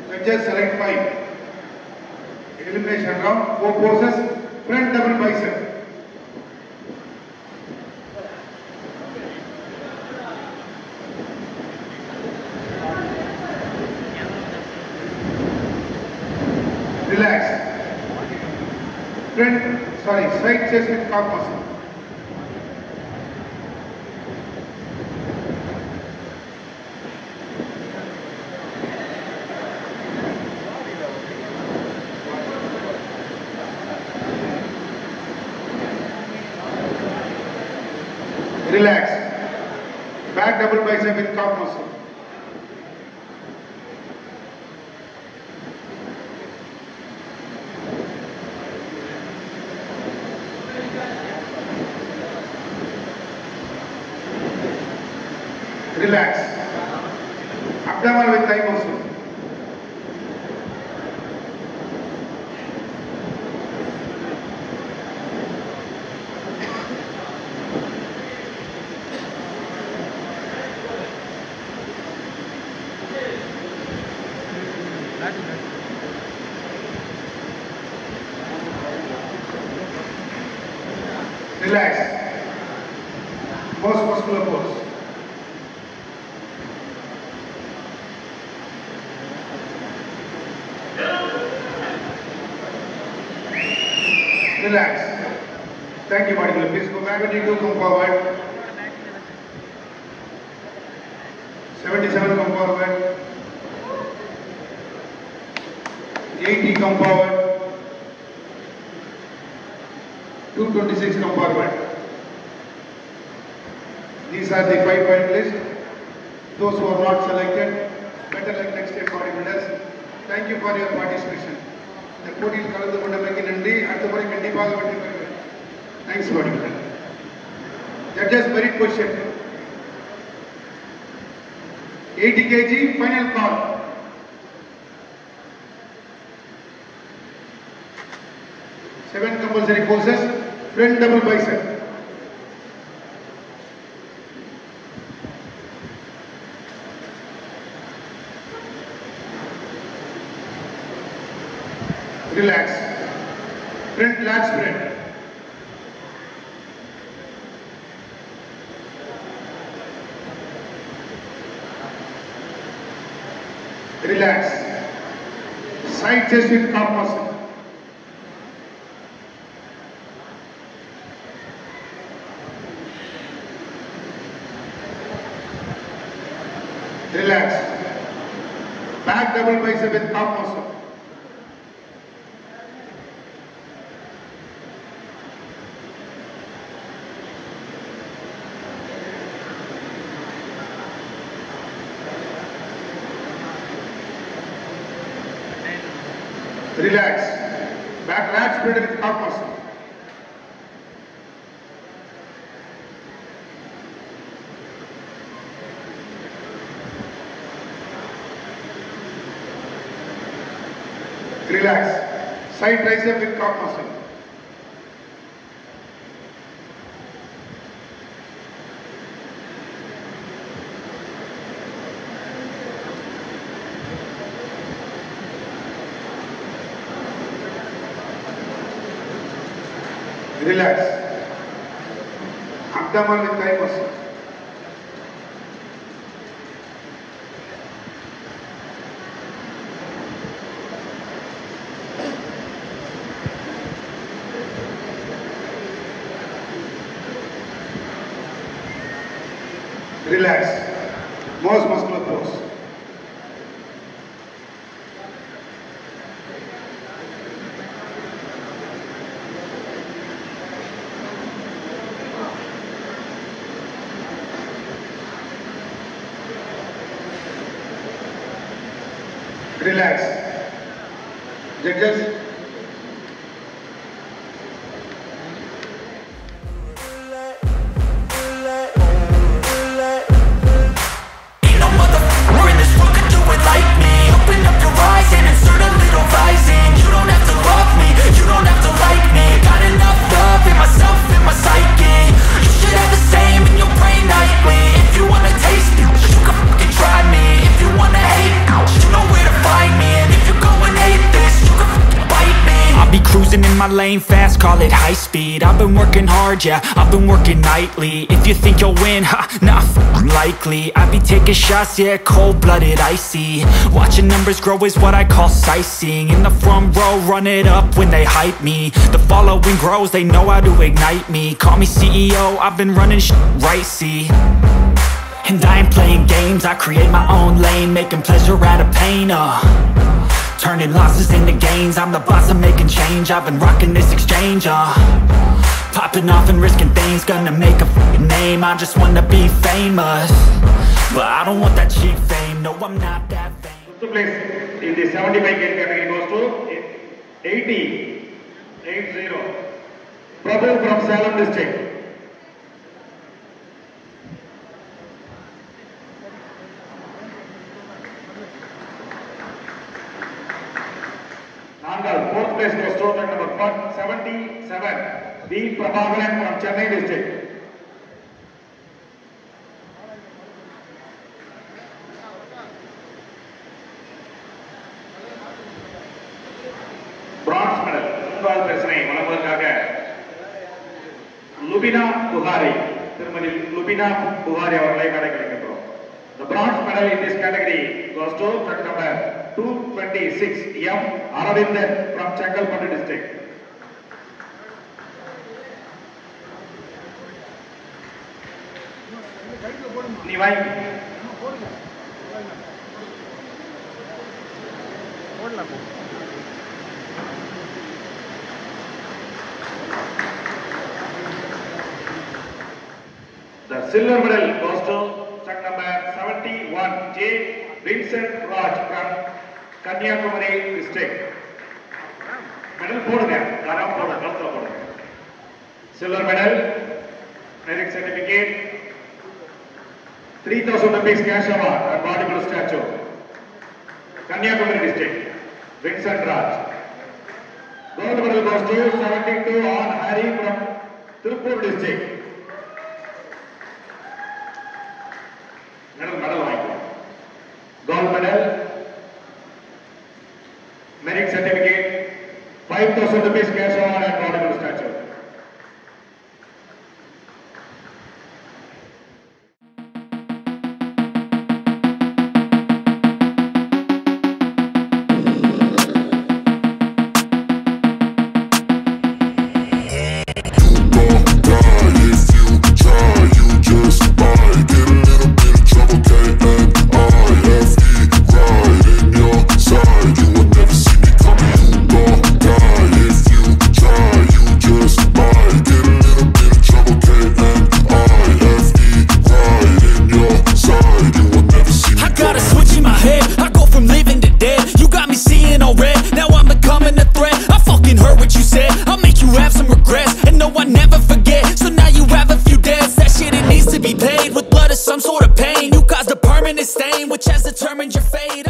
Judges select 5. Elimination round. 4 poses. Front double bicep. Relax. Side chest with calf muscle. Relax. Back double bicep with calf muscle. Relax. Abdomen with thigh muscle. Relax. Most muscular pose. Relax. Thank you, bodybuilder. Please go back when you do come forward. 77 come forward. 80 come forward. 226 come forward. These are the 5 finalists. Those who are not selected, better luck next year, bodybuilders. Thank you for your participation. The போட்டியில் கலந்து கொண்டமைக்கு நன்றி. அடுத்த முறை கண்டிப்பாக வெற்றி பெறுவேன். Thanks, bodybuilder. Judges merit question. 80 kg final call. Seven compulsory poses. Front double bicep. Relax. Front lat spread. Relax. Side chest with calf muscle. Relax. Back double bicep with calf muscle. Relax. Back lat spread with calf muscle. Relax. Side tricep with calf muscle. Relax. Abdomen with thigh muscle. Relax. Most muscular pose. Relax. Judges. Try me if you wanna hate. You know where to find me. my lane fast, call it high speed. I've been working hard, yeah, I've been working nightly. If you think you'll win, ha, not likely. I be taking shots, yeah, cold-blooded, icy. Watching numbers grow is what I call sightseeing. In the front row, run it up when they hype me. The following grows, they know how to ignite me. Call me CEO, I've been running right, see. And I ain't playing games, I create my own lane, making pleasure out of pain, turning losses into gains. I'm the boss, I'm making change. I've been rocking this exchange, popping off and risking things. Gonna make a name, I just wanna be famous. But I don't want that cheap fame, no, I'm not that vain. First place in the 75 kg category goes to 80. Prabhu from Salem district. Fourth place goes to number 177, B. Prabhakaran from Chennai district. Bronze medal, Bengal President, Malabarkaga, Lubina Buhari, Lubina Buhari, the bronze medal in this category goes to number 226, M. Aravind from Chengalpattu district. Nivai. The silver medal goes to check number 71, J. Vincent Raj from Kanyakumari district. Medal போடுங்க, தாராளமா போடுங்க, கழுத்துல போடுங்க. Silver medal, merit certificate, 3,000 rupees cash award and valuable statue. Kanyakumari district, Vincent Raj. Gold medal goes to 72 on Hari from Tirupur district. Medal வாங்கிக்கோ. Gold medal, merit certificate, 5,000 rupees cash award and valuable statue. Some sort of pain, you caused a permanent stain, which has determined your fate.